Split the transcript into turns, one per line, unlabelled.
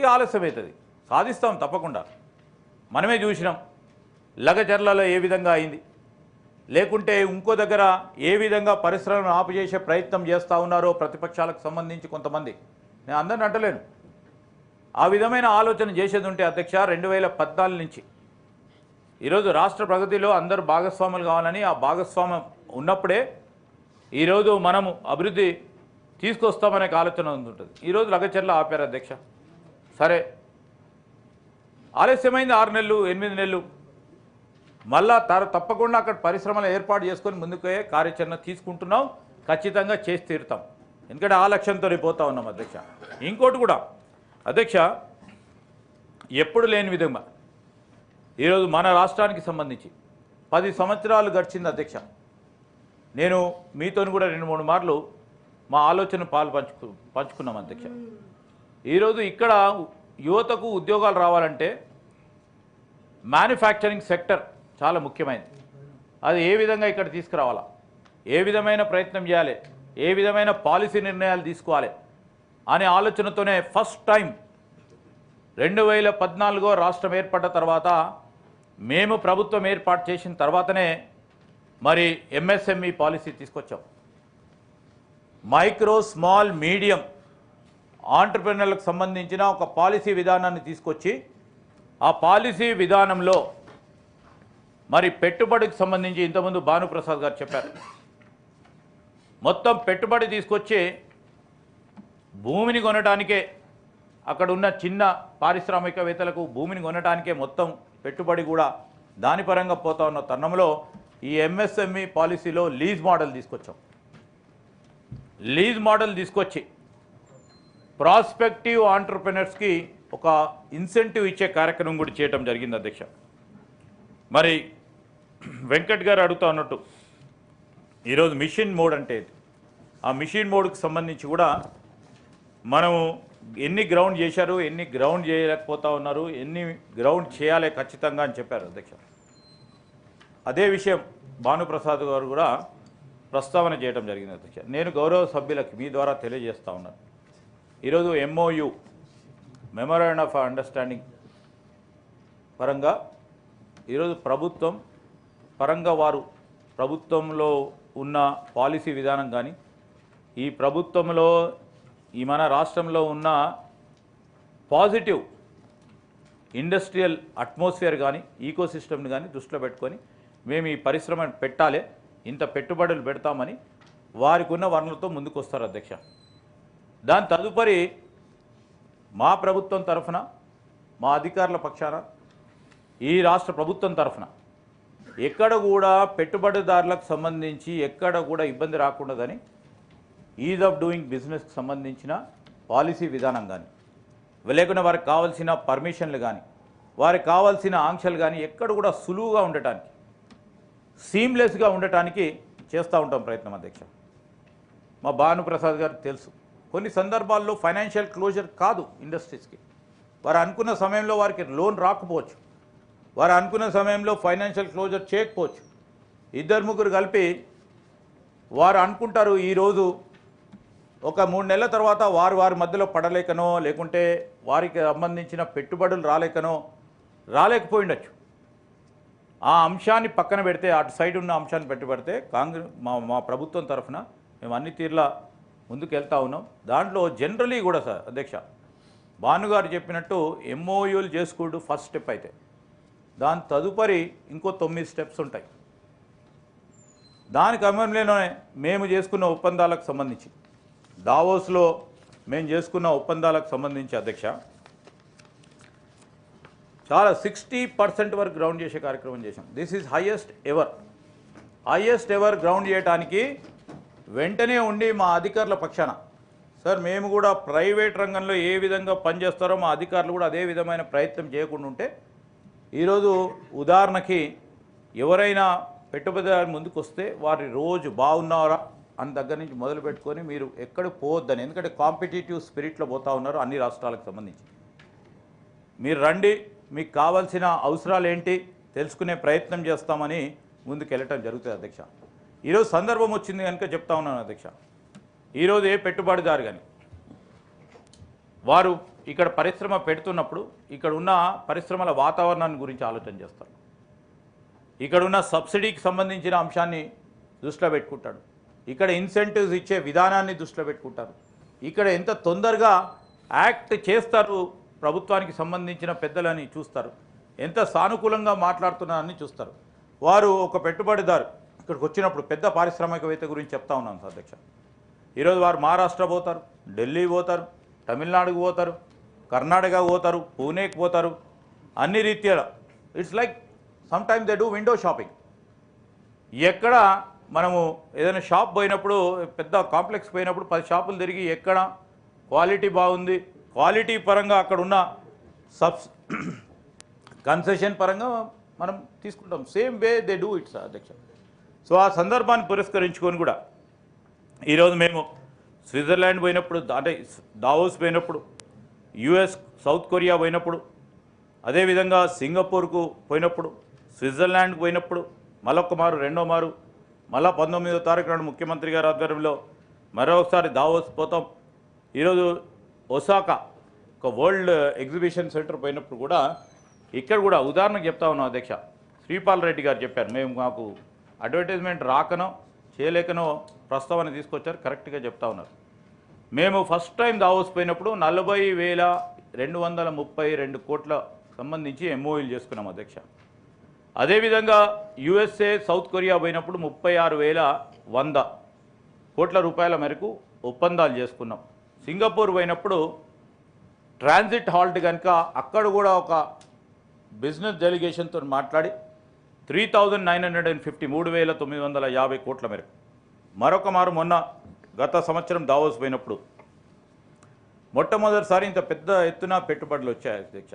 కొద్దిగా ఆలస్యం అవుతుంది, సాధిస్తాం తప్పకుండా. మనమే చూసినాం లగచర్లలో ఏ విధంగా అయింది, లేకుంటే ఇంకో దగ్గర ఏ విధంగా పరిశ్రమను ఆపుచేసే ప్రయత్నం చేస్తూ ఉన్నారో ప్రతిపక్షాలకు సంబంధించి కొంతమంది. నేను అందరిని అంటలేను, ఆ విధమైన ఆలోచన చేసేది ఉంటే అధ్యక్ష 2014 నుంచి ఈరోజు రాష్ట్ర ప్రగతిలో అందరూ భాగస్వాములు కావాలని, ఆ భాగస్వామ్యం ఉన్నప్పుడే ఈరోజు మనము అభివృద్ధి తీసుకొస్తామనే ఆలోచన ఉంటుంది. ఈరోజు లగచర్ల ఆపారు అధ్యక్ష. సరే ఆలస్యమైంది 6 నెలలు 8 నెలలు, మళ్ళా తప్పకుండా అక్కడ పరిశ్రమలు ఏర్పాటు చేసుకొని ముందుకే కార్యాచరణ తీసుకుంటున్నాం, ఖచ్చితంగా చేసి తీరుతాం. ఎందుకంటే ఆ లక్ష్యంతో పోతా ఉన్నాం అధ్యక్ష. ఇంకోటి కూడా అధ్యక్ష, ఎప్పుడు లేని విధంగా ఈరోజు మన రాష్ట్రానికి సంబంధించి 10 సంవత్సరాలు గడిచింది అధ్యక్ష. నేను మీతో కూడా 2-3 మార్లు మా ఆలోచన పంచుకున్నాం అధ్యక్ష. ఈరోజు ఇక్కడ యువతకు ఉద్యోగాలు రావాలంటే మ్యానుఫ్యాక్చరింగ్ సెక్టర్ చాలా ముఖ్యమైనది. అది ఏ విధంగా ఇక్కడ తీసుకురావాలా, ఏ విధమైన ప్రయత్నం చేయాలి, ఏ విధమైన పాలసీ నిర్ణయాలు తీసుకోవాలి అనే ఆలోచనతోనే ఫస్ట్ టైం 2014 రాష్ట్రం ఏర్పడ్డ తర్వాత మేము ప్రభుత్వం ఏర్పాటు చేసిన తర్వాతనే మరి ఎంఎస్ఎంఈ పాలసీ తీసుకొచ్చాం. మైక్రో స్మాల్ మీడియం ఆంటర్‌ప్రెన్యూర్లకు సంబంధించిన ఒక పాలసీ విధానాన్ని తీసుకొచ్చి ఆ పాలసీ విధానంలో మరి పెట్టుబడికి సంబంధించి ఇంతకుముందు భానుప్రసాద్ గారు చెప్పారు, మొత్తం పెట్టుబడి తీసుకొచ్చి భూమిని కొనడానికే, అక్కడ ఉన్న చిన్న పారిశ్రామికవేత్తలకు భూమిని కొనడానికే మొత్తం పెట్టుబడి కూడా దాని పరంగా పోతా ఉన్న తరుణంలో ఈ ఎంఎస్ఎంఈ పాలసీలో లీజ్ మోడల్ తీసుకొచ్చాం. లీజ్ మోడల్ తీసుకొచ్చి ప్రాస్పెక్టివ్ ఆంటర్‌ప్రెన్యూర్స్కి ఒక ఇన్సెంటివ్ ఇచ్చే కార్యక్రమం కూడా చేయడం జరిగింది అధ్యక్ష. మరి వెంకట్ గారు అడుగుతా ఉన్నట్టు ఈరోజు మిషన్ మోడ్ అంటే ఆ మిషన్ మోడ్కి సంబంధించి కూడా మనము ఎన్ని గ్రౌండ్ చేశారు, ఎన్ని గ్రౌండ్ చేయలేకపోతా ఉన్నారు, ఎన్ని గ్రౌండ్ చేయాలి ఖచ్చితంగా అని చెప్పారు అధ్యక్ష. అదే విషయం భానుప్రసాద్ గారు కూడా ప్రస్తావన చేయడం జరిగింది అధ్యక్ష. నేను గౌరవ సభ్యులకు మీ ద్వారా తెలియజేస్తూ ఉన్నాను, ఈరోజు ఎంఓయు మెమోరాండం ఆఫ్ అండర్స్టాండింగ్ పరంగా ఈరోజు ప్రభుత్వం పరంగా వారు ప్రభుత్వంలో ఉన్న పాలసీ విధానం కానీ, ఈ ప్రభుత్వంలో ఈ మన రాష్ట్రంలో ఉన్న పాజిటివ్ ఇండస్ట్రియల్ అట్మాస్ఫియర్ కానీ, ఈకోసిస్టమ్ని కానీ దృష్టిలో పెట్టుకొని మేము ఈ పరిశ్రమను పెట్టాలి, ఇంత పెట్టుబడులు పెడతామని వారికి ఉన్న వనరులతో ముందుకు వస్తారు అధ్యక్ష. దాని తదుపరి మా ప్రభుత్వం తరఫున, మా అధికారుల పక్షాన, ఈ రాష్ట్ర ప్రభుత్వం తరఫున ఎక్కడ కూడా పెట్టుబడిదారులకు సంబంధించి ఎక్కడ కూడా ఇబ్బంది రాకూడదని ఈజ్ ఆఫ్ డూయింగ్ బిజినెస్కి సంబంధించిన పాలసీ విధానం కానీ, లేకుండా వారికి కావాల్సిన పర్మిషన్లు కానీ, వారికి కావాల్సిన ఆంక్షలు కానీ ఎక్కడ కూడా సులువుగా ఉండటానికి, సీమ్లెస్గా ఉండటానికి చేస్తూ ఉంటాం ప్రయత్నం అధ్యక్ష. మా భానుప్రసాద్ గారికి తెలుసు, కొన్ని సందర్భాల్లో ఫైనాన్షియల్ క్లోజర్ కాదు ఇండస్ట్రీస్కి. వారు అనుకున్న సమయంలో వారికి లోన్ రాకపోవచ్చు, వారు అనుకున్న సమయంలో ఫైనాన్షియల్ క్లోజర్ చేయకపోవచ్చు. 2-3 కలిపి వారు అనుకుంటారు, ఈరోజు ఒక 3 నెలల తర్వాత వారి మధ్యలో పడలేకనో, లేకుంటే వారికి సంబంధించిన పెట్టుబడులు రాలేకపోయిండొచ్చు. ఆ అంశాన్ని పక్కన పెడితే, అటు సైడ్ ఉన్న అంశాన్ని పెట్టుబడితే మా ప్రభుత్వం తరఫున మేము అన్ని తీర్లా ముందుకు వెళ్తా ఉన్నాం. దాంట్లో జనరలీ కూడా సార్ అధ్యక్ష, భానుగారు చెప్పినట్టు ఎంఓయూలు చేసుకుంటూ ఫస్ట్ స్టెప్ అయితే దాని తదుపరి ఇంకో 9 స్టెప్స్ ఉంటాయి. దానికి అమలులోనే మేము చేసుకున్న ఒప్పందాలకు సంబంధించి, దావోస్లో మేము చేసుకున్న ఒప్పందాలకు సంబంధించి అధ్యక్ష చాలా 60% వరకు గ్రౌండ్ చేసే కార్యక్రమం చేశాం. This is highest ever ground చేయడానికి వెంటనే ఉండి మా అధికారుల పక్షాన, సార్ మేము కూడా ప్రైవేట్ రంగంలో ఏ విధంగా పనిచేస్తారో మా అధికారులు కూడా అదే విధమైన ప్రయత్నం చేయకుండా ఉంటే, ఈరోజు ఉదాహరణకి ఎవరైనా పెట్టుబడిదారు ముందుకు వస్తే వారి రోజు బాగున్నారా అని దగ్గర నుంచి మొదలు పెట్టుకొని మీరు ఎక్కడికి పోవద్దని, ఎందుకంటే కాంపిటేటివ్ స్పిరిట్లో పోతా ఉన్నారు అన్ని రాష్ట్రాలకు సంబంధించి. మీరు రండి, మీకు కావాల్సిన అవసరాలు ఏంటి తెలుసుకునే ప్రయత్నం చేస్తామని ముందుకు వెళ్ళటం జరుగుతుంది అధ్యక్ష. ఈరోజు సందర్భం వచ్చింది కనుక చెప్తా ఉన్నాను అధ్యక్ష. ఈరోజు ఏ పెట్టుబడిదారు కానీ వారు ఇక్కడ పరిశ్రమ పెడుతున్నప్పుడు ఇక్కడ ఉన్న పరిశ్రమల వాతావరణాన్ని గురించి ఆలోచన చేస్తారు. ఇక్కడ ఉన్న సబ్సిడీకి సంబంధించిన అంశాన్ని దృష్టిలో పెట్టుకుంటాడు. ఇక్కడ ఇన్సెంటివ్స్ ఇచ్చే విధానాన్ని దృష్టిలో పెట్టుకుంటారు. ఇక్కడ ఎంత తొందరగా యాక్ట్ చేస్తారు ప్రభుత్వానికి సంబంధించిన పెద్దలని చూస్తారు. ఎంత సానుకూలంగా మాట్లాడుతున్నారని చూస్తారు. వారు ఒక పెట్టుబడిదారు ఇక్కడికి వచ్చినప్పుడు పెద్ద పారిశ్రామికవేత్త గురించి చెప్తా ఉన్నాను సార్ అధ్యక్ష. ఈరోజు వారు మహారాష్ట్ర పోతారు, ఢిల్లీ పోతారు, తమిళనాడుకు పోతారు, కర్ణాటక పోతారు, పూణేకి పోతారు. అన్ని రీత్యాల it's like some time they do window shopping. ఎక్కడ మనము ఏదైనా షాప్ పోయినప్పుడు పెద్ద కాంప్లెక్స్ పోయినప్పుడు 10 షాపులు తిరిగి ఎక్కడ క్వాలిటీ బాగుంది, క్వాలిటీ పరంగా అక్కడ ఉన్న కన్సెషన్ పరంగా మనం తీసుకుంటాం. Same way they do it's అధ్యక్ష. సో ఆ సందర్భాన్ని పురస్కరించుకొని కూడా ఈరోజు మేము స్విట్జర్లాండ్ పోయినప్పుడు, అంటే దావోస్ పోయినప్పుడు, యుఎస్, సౌత్ కొరియా పోయినప్పుడు, అదేవిధంగా సింగపూర్కు పోయినప్పుడు, స్విట్జర్లాండ్కి పోయినప్పుడు, మళ్ళొక్క మారు రెండో మారు మళ్ళా 19వ తారీఖు నాడు ముఖ్యమంత్రి గారి ఆధ్వర్యంలో మరొకసారి దావోస్ పోతాం. ఈరోజు ఒసాకా ఒక వరల్డ్ ఎగ్జిబిషన్ సెంటర్ పోయినప్పుడు కూడా ఇక్కడ కూడా ఉదాహరణకు చెప్తా ఉన్నాం అధ్యక్ష. శ్రీపాల్ రెడ్డి గారు చెప్పారు, మాకు అడ్వర్టైజ్మెంట్ రాకనో చేయలేకనో ప్రస్తావన తీసుకొచ్చారు, కరెక్ట్గా చెప్తా ఉన్నారు. మేము ఫస్ట్ టైం దావోస్ పోయినప్పుడు 40,232 కోట్ల సంబంధించి ఎంఓయూలు చేసుకున్నాం అధ్యక్ష. అదేవిధంగా యుఎస్ఏ, సౌత్ కొరియా పోయినప్పుడు 36,100 కోట్ల రూపాయల మేరకు ఒప్పందాలు చేసుకున్నాం. సింగపూర్ పోయినప్పుడు ట్రాన్సిట్ హాల్ట్ కనుక అక్కడ కూడా ఒక బిజినెస్ డెలిగేషన్తో మాట్లాడి 3,950 3,950 కోట్ల మేరకు. మరొక మారు మొన్న గత సంవత్సరం దావోస్ పోయినప్పుడు మొట్టమొదటిసారి ఇంత పెద్ద ఎత్తున పెట్టుబడులు వచ్చాయి అధ్యక్ష.